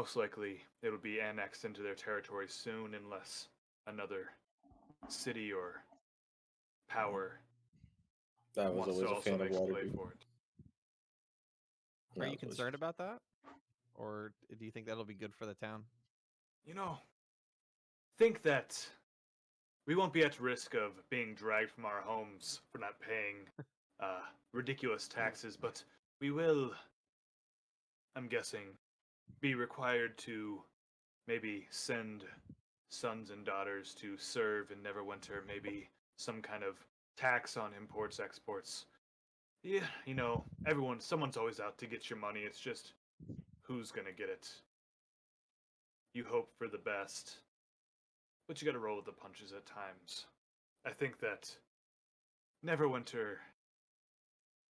most likely it'll be annexed into their territory soon unless another city or power That was wants to always a also fan of make play Waterdeep. for it. Are you That was always- concerned about that? Or do you think that'll be good for the town? You know, think that we won't be at risk of being dragged from our homes for not paying ridiculous taxes, but we will, I'm guessing, be required to maybe send sons and daughters to serve in Neverwinter, maybe some kind of tax on imports, exports. Yeah, you know, someone's always out to get your money. It's just who's gonna get it. You hope for the best, but you gotta roll with the punches at times. I think that Neverwinter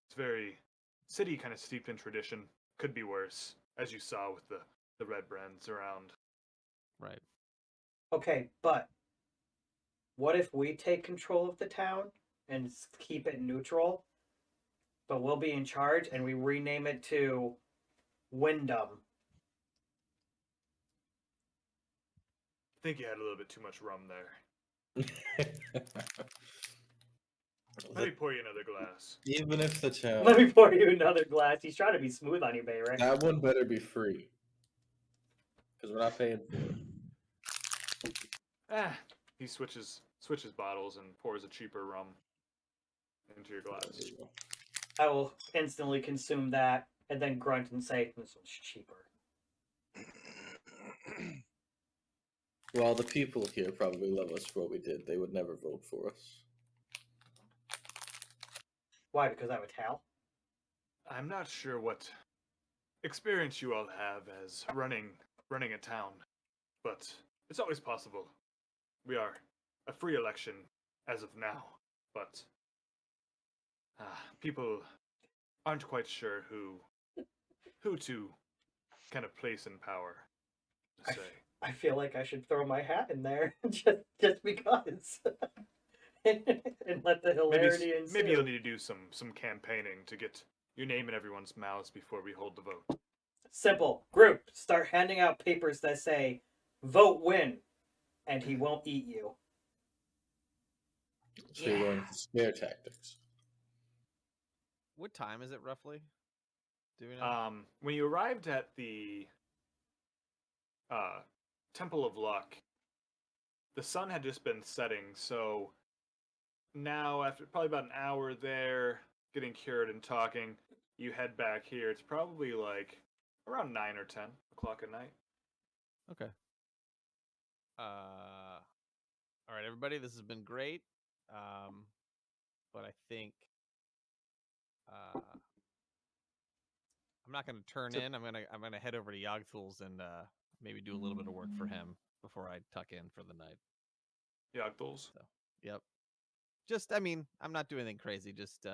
is very city kind of steeped in tradition. Could be worse, as you saw with the red brands around. Right. Okay, but what if we take control of the town and keep it neutral, but we'll be in charge and we rename it to Wyndham? I think you had a little bit too much rum there. Let me pour you another glass. Even if the town, Let me pour you another glass. He's trying to be smooth on you, Bay, right? that one better be free, because we're not paying for it. He switches bottles and pours a cheaper rum into your glass. There you go. I will instantly consume that and then grunt and say, this one's cheaper. Well, the people here probably love us for what we did. They would never vote for us. Why? Because I'm a Tal? I'm not sure what experience you all have as running a town, but it's always possible. We are a free election as of now, but people aren't quite sure who to kind of place in power. To say. I feel like I should throw my hat in there just because. and let the hilarity ensue. Maybe you'll need to do some campaigning to get your name in everyone's mouths before we hold the vote. Simple. Group, start handing out papers that say, vote win, and he won't eat you. So you're going for scare tactics. What time is it roughly? Do we know? When you arrived at the Temple of Luck, the sun had just been setting, so now after probably about an hour there, getting cured and talking, you head back here. It's probably like around 9 or 10 o'clock at night. Okay. All right, everybody, this has been great. But I think I'm not going to turn in. I'm gonna head over to Yogtools and maybe do a little bit of work for him before I tuck in for the night. Yogtools? So, yep. Just, I mean, I'm not doing anything crazy. Just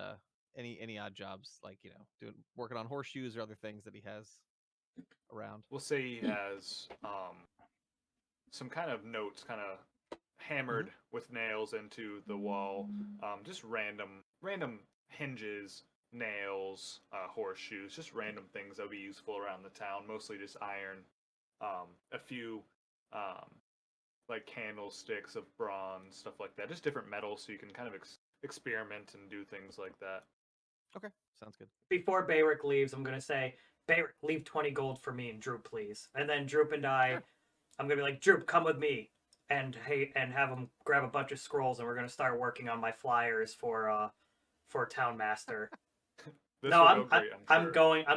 any odd jobs, like, you know, working on horseshoes or other things that he has around. We'll say he has some kind of notes kind of hammered with nails into the wall. Just random hinges, nails, horseshoes, just random things that would be useful around the town. Mostly just iron. A few like candlesticks of bronze, stuff like that. Just different metals so you can kind of experiment and do things like that. Okay, sounds good. Before Bayrick leaves, I'm going to say, Bayrick, leave 20 gold for me and Droop, please. And then Droop and I'm going to be like, Droop, come with me. And have him grab a bunch of scrolls, and we're going to start working on my flyers for Town Master. No, I'm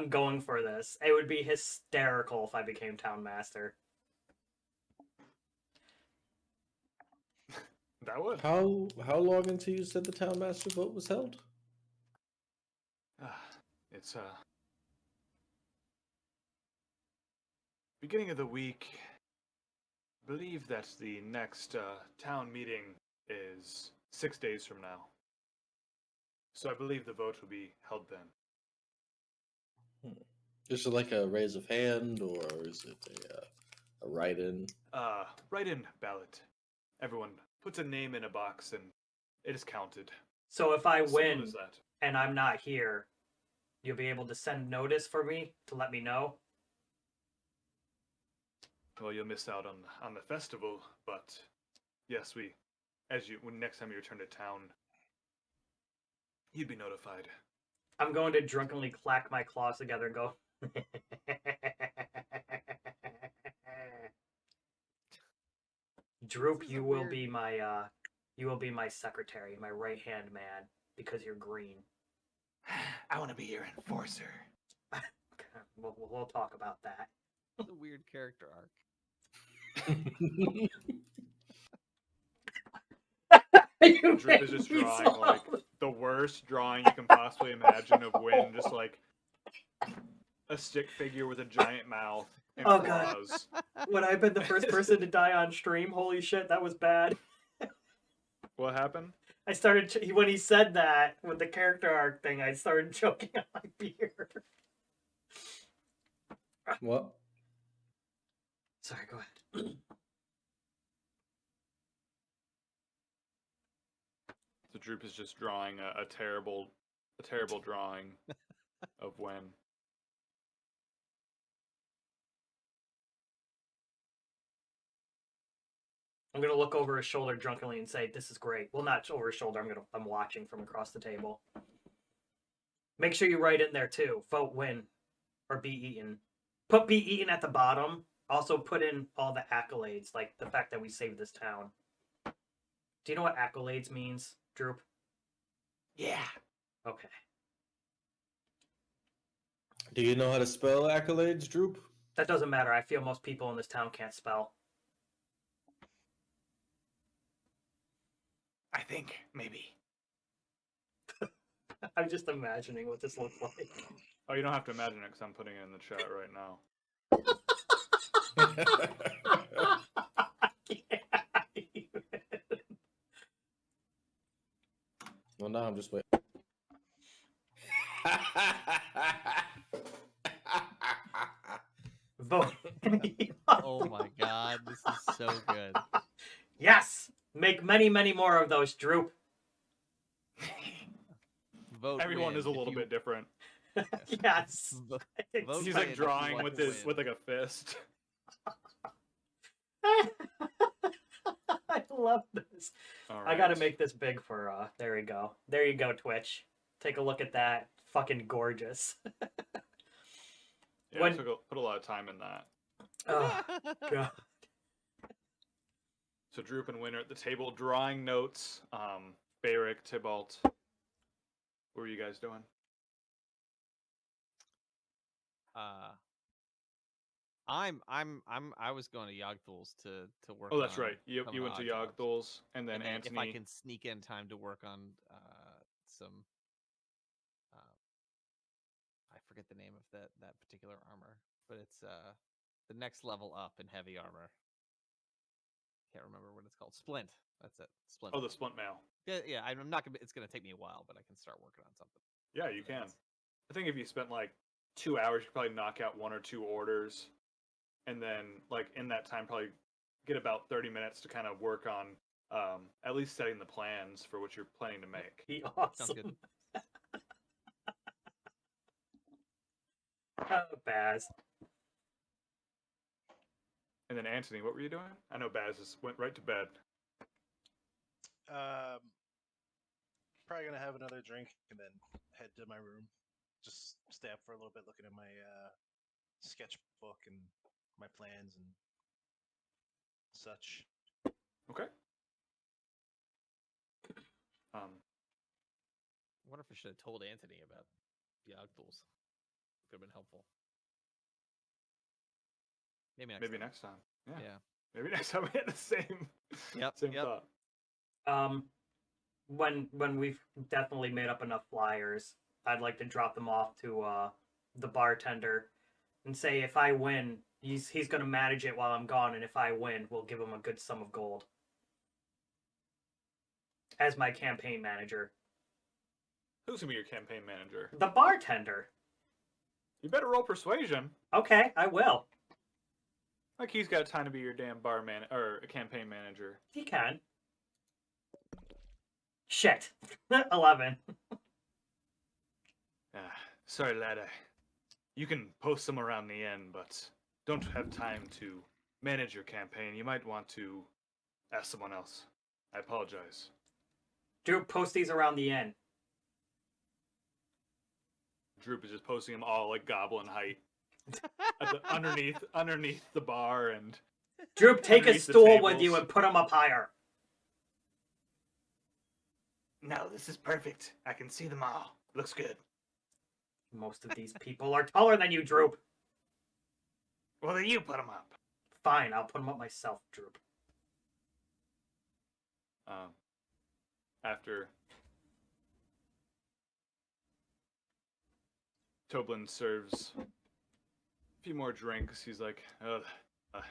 going for this. It would be hysterical if I became Town Master. That would. How long until you said the town master vote was held? It's beginning of the week. I believe that the next town meeting is 6 days from now. So I believe the vote will be held then. Is it like a raise of hand, or is it a write-in? Write-in ballot. Everyone puts a name in a box and it is counted. So if I Simple win as that. and I'm not here, you'll be able to send notice for me to let me know? well, you'll miss out on the festival, but yes, when next time you return to town, you'd be notified. I'm going to drunkenly clack my claws together and go. Droop, This is you a will weird- be my secretary, my right hand man, because you're green. I want to be your enforcer. We'll talk about that. It's a weird character arc. You Droop is made just me drawing so- like the worst drawing you can possibly imagine of Wynn, just like a stick figure with a giant mouth and Oh, God. claws. When I've been the first person to die on stream, holy shit, that was bad. What happened? I started when he said that with the character arc thing. I started choking on my beer. What? Sorry, go ahead. So Droop is just drawing a terrible drawing of Wynn. I'm gonna look over his shoulder drunkenly and say, "This is great." Well, not over his shoulder. I'm watching from across the table. Make sure you write in there too. Vote win, or be eaten. Put be eaten at the bottom. Also put in all the accolades, like the fact that we saved this town. Do you know what accolades means, Droop? Yeah. Okay. Do you know how to spell accolades, Droop? That doesn't matter. I feel most people in this town can't spell. I think maybe. I'm just imagining what this looks like. Oh, you don't have to imagine it because I'm putting it in the chat right now. Well, now I'm just waiting. Vote. Oh my god, this is so good. Yes! Make many, many more of those, Droop. Vote Everyone win is a if little you- bit different. Yes. Vote He's win like if you drawing want with to this win. with like a fist. I love this. All I gotta right. make this big for there we go. There you go, Twitch. Take a look at that. Fucking gorgeous. Yeah, when- I put a lot of time in that. Oh god. So Droop and Wynn are at the table drawing notes. Barrick, Tybalt. What were you guys doing? I was going to Yogtools to work. Oh, that's on right. You some of went the to odd jobs. Yogtools, and then And then Anthony. if I can sneak in time to work on some, I forget the name of that particular armor, but it's the next level up in heavy armor. Can't remember what it's called. Splint. That's it. Splint. Oh, the splint mail. Yeah. I'm not gonna. It's gonna take me a while, but I can start working on something. Yeah, you can. I think if you spent like 2 hours, you could probably knock out 1 or 2 orders, and then like in that time, probably get about 30 minutes to kind of work on at least setting the plans for what you're planning to make. Be awesome. Sounds good. Oh, Baz. And then Anthony, what were you doing? I know Baz just went right to bed. Probably gonna have another drink and then head to my room. Just stay up for a little bit looking at my sketchbook and my plans and such. Okay. I wonder if I should have told Anthony about the Yogtools. Could have been helpful. Maybe next time. next time. Yeah. Yeah. Maybe next time we had the same. Yep, Same yep. thought. When we've definitely made up enough flyers, I'd like to drop them off to the bartender and say if I win, he's gonna manage it while I'm gone, and if I win, we'll give him a good sum of gold. As my campaign manager. Who's gonna be your campaign manager? The bartender. You better roll persuasion. Okay, I will. Like he's got time to be your damn bar man or a campaign manager. He can. Shit. 11. Sorry, lad. You can post them around the end, but don't have time to manage your campaign. You might want to ask someone else. I apologize. Droop, post these around the inn. Droop is just posting them all like goblin height underneath the bar and Droop, take a underneath the stool with you tables. and put them up higher. No, this is perfect. I can see them all. Looks good. Most of these people are taller than you, Droop. Well, then you put them up. Fine, I'll put them up myself, Droop. After Toblin serves a few more drinks, he's like,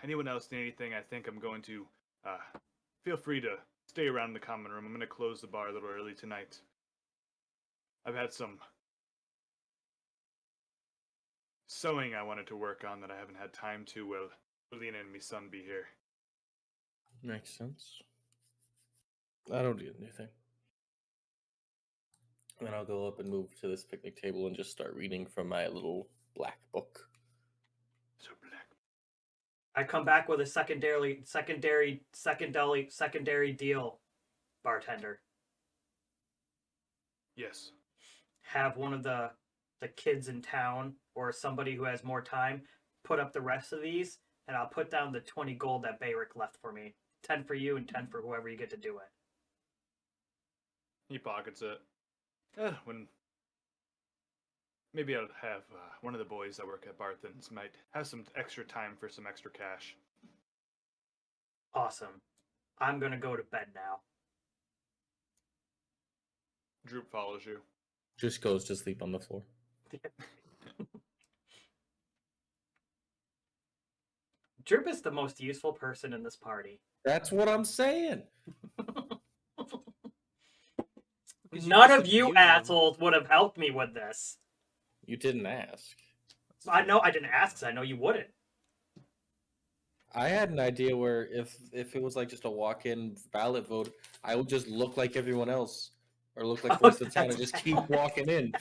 anyone else need anything? I think I'm going to feel free to stay around the common room. I'm going to close the bar a little early tonight. I've had some sewing I wanted to work on that I haven't had time to while Lena and my son be here. Makes sense. I don't need anything. Then I'll go up and move to this picnic table and just start reading from my little black book. So black. I come back with a secondary deal, bartender. Yes. Have one of the kids in town or somebody who has more time put up the rest of these, and I'll put down the 20 gold that Bayrick left for me. 10 for you and 10 for whoever you get to do it. He pockets it. When maybe I'll have one of the boys that work at Barthen's might have some extra time for some extra cash. Awesome. I'm gonna go to bed now. Droop follows you. Just goes to sleep on the floor. Droop is the most useful person in this party. That's what I'm saying. Because you None just of you abuse them. assholes would have helped me with this. You didn't ask. I know I didn't ask, 'cause I know you wouldn't. I had an idea where if it was like just a walk-in ballot vote, I would just look like everyone else, or look like the rest of the town, and just keep walking in.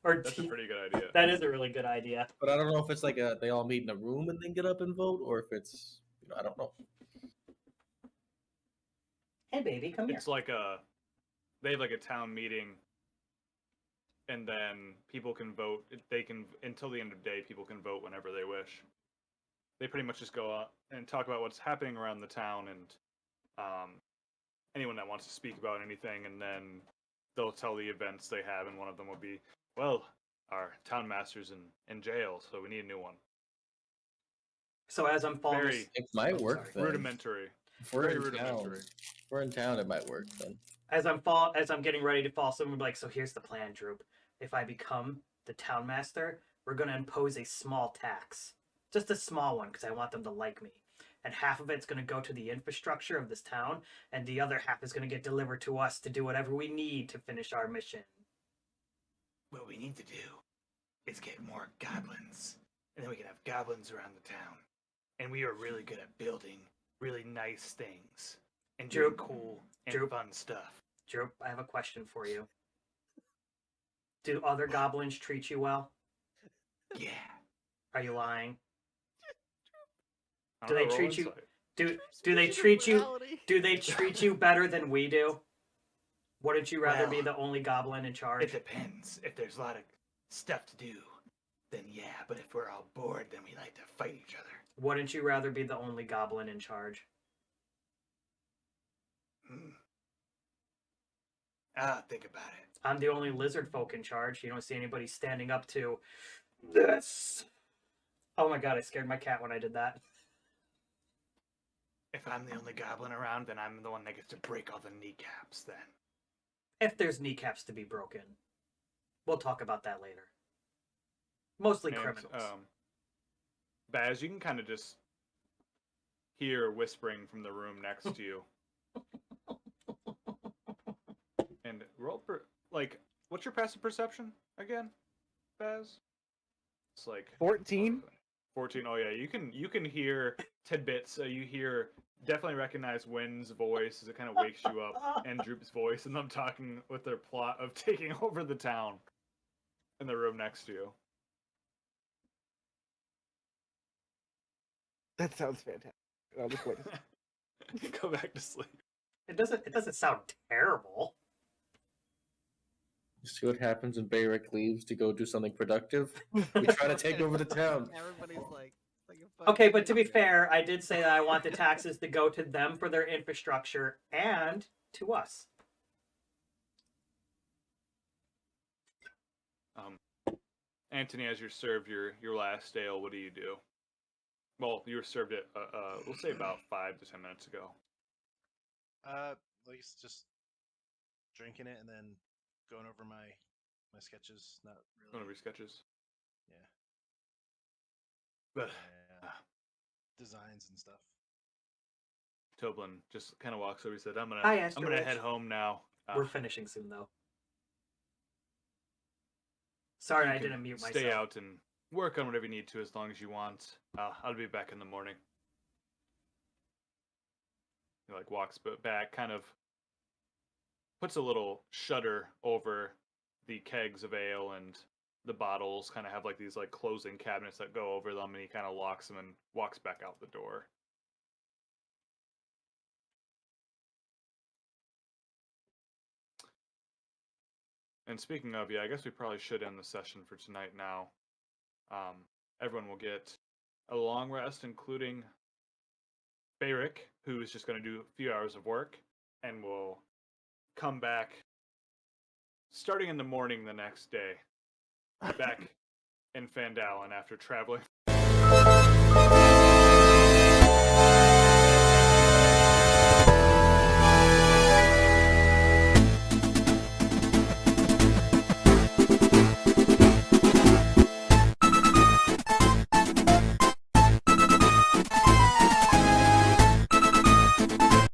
Or That's a pretty good idea. that is a really good idea. But I don't know if it's like they all meet in a room and then get up and vote, or if it's I don't know. Hey, baby, come here. It's like they have like a town meeting, and then people can vote. They can until the end of the day. People can vote whenever they wish. They pretty much just go out and talk about what's happening around the town and anyone that wants to speak about anything, and then they'll tell the events they have, and one of them will be, well, our town master's in jail, so we need a new one. So as I'm falling, Very It might Oh, work. sorry. Then. rudimentary. If we're Very in rudimentary. town, if we're in town, it might work then. as I'm getting ready to fall, someone will be like, "So here's the plan, Droop. If I become the town master, we're gonna impose a small tax, just a small one, because I want them to like me. And half of it's gonna go to the infrastructure of this town, and the other half is gonna get delivered to us to do whatever we need to finish our mission." What we need to do is get more goblins, and then we can have goblins around the town. And we are really good at building really nice things and doing Droop. cool and Droop. fun stuff. Droop, I have a question for you. Do other goblins treat you well? Yeah. Are you lying? I Do don't they know, roll treat you- insight. Do they treat you? Do they treat you better than we do? Wouldn't you rather be Well, the only goblin in It charge? depends. If there's a lot of stuff to do, then yeah. But if we're all bored, then we like to fight each other. Wouldn't you rather be the only goblin in charge? Ah, think about it. I'm the only lizard folk in charge. You don't see anybody standing up to this. Oh my god, I scared my cat when I did that. If I'm the only goblin around, then I'm the one that gets to break all the kneecaps then. If there's kneecaps to be broken. We'll talk about that later. Mostly And, criminals. Baz, you can kind of just hear whispering from the room next to you. And roll what's your passive perception again, Baz? It's like 14? 14. Oh yeah, you can hear tidbits. You definitely recognize Wynn's voice as it kind of wakes you up, and Droop's voice, and them talking with their plot of taking over the town in the room next to you. That sounds fantastic. I'll just wait. Go back to sleep. It doesn't sound terrible. See what happens when Bayrick leaves to go do something productive. We try to take over the town. Everybody's like a fucking Okay, but to be ninja. fair, I did say that I want the taxes to go to them for their infrastructure and to us. Anthony, as you're served your last ale, what do you do? Well, you were served it. We'll say about 5 to 10 minutes ago. At least just drinking it and then going over my sketches. Not really. One of your sketches. Yeah. But Yeah. Designs and stuff. Toblin just kind of walks over. He said, "I'm Hi, gonna Asteroid. head home now. We're finishing soon, though. Sorry, you I can didn't mute myself. Stay out and work on whatever you need to as long as you want. I'll be back in the morning." He like walks back, kind of puts a little shutter over the kegs of ale, and the bottles kind of have like these like closing cabinets that go over them, and he kind of locks them and walks back out the door. And speaking of, yeah, I guess we probably should end the session for tonight now. Everyone will get a long rest, including Bayrick, who is just going to do a few hours of work, and will come back starting in the morning the next day, back in Fandalen after traveling